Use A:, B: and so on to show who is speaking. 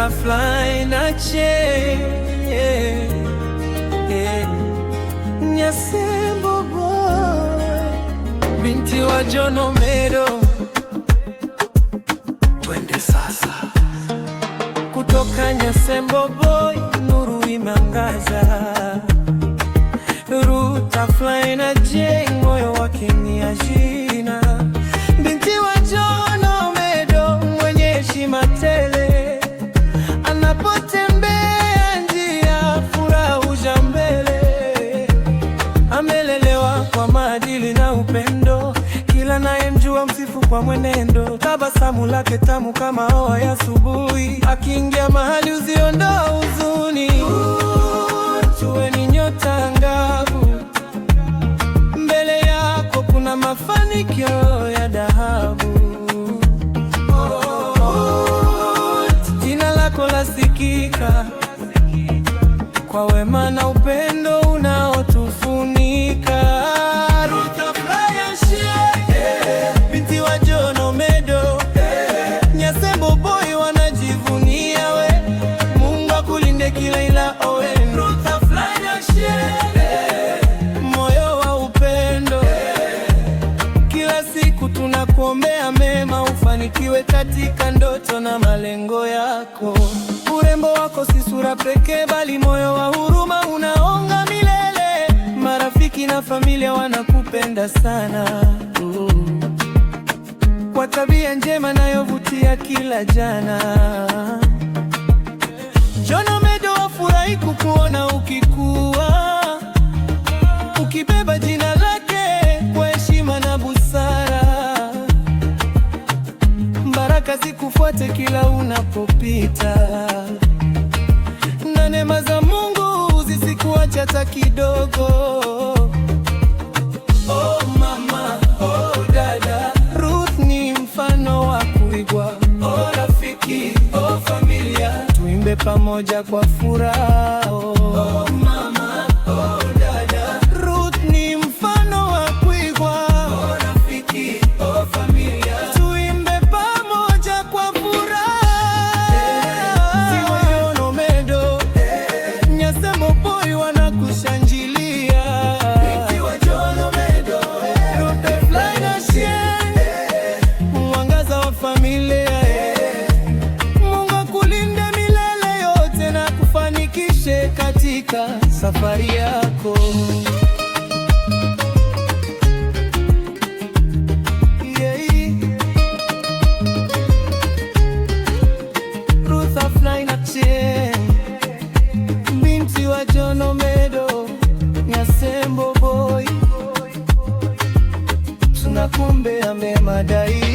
A: Butterfly na Nyasembo boy, binti wa John Omedo. Twende sasa. Kutoka Nyasembo boy, nuru imeangaza. Butterfly na moyo wake ni ajina. Binti wa John Omedo, mwenye heshima tele, anapotembea njia furaha huja mbele. Amelelewa kwa maadili na upendo, kila nayemjua msifu kwa mwenendo. Tabasamu lake tamu kama oa ya asubuhi, akiingia mahali uziondoa huzuni. Tuwe ni nyota angavu, mbele yako kuna mafanikio ya dhahabu. Jina lako lasikika kwa wema na upendo unaotufunika. Binti wa John Omedo, Nyasembo boy wanajivunia we. Mungu akulinde kila ila owe. Moyo wa upendo, kila siku tunakuombea mema, ufanikiwe katika ndoto na malengo yako. Urembo wako si sura pekee, bali moyo wa huruma unaonga milele. Marafiki na familia wanakupenda sana, kwa tabia njema nayovutia kila jana. John Omedo wafurahi kukuona ukikua, ukibeba jina lake kwa heshima na busara. Baraka zikufuate kila unapopita, na neema za Mungu zisikuache hata kidogo. Oh mama, oh dada, Ruth ni mfano wa kuigwa. Oh rafiki, oh familia, tuimbe pamoja kwa furaha. Oh mama, oh dada, Ruth ni mfano wa kuigwa. Oh rafiki, oh familia, tuimbe pamoja kwa furaha. Ziwa John Omedo, Nyasembo boy wanakushangilia. Binti wa John Omedo, Butterfly na mwangaza wa familia. Mungu akulinde milele yote na kufanikishe katika safari yako. Butterfly na binti wa John Omedo, Nyasembo boy, tunakuombea mema daima.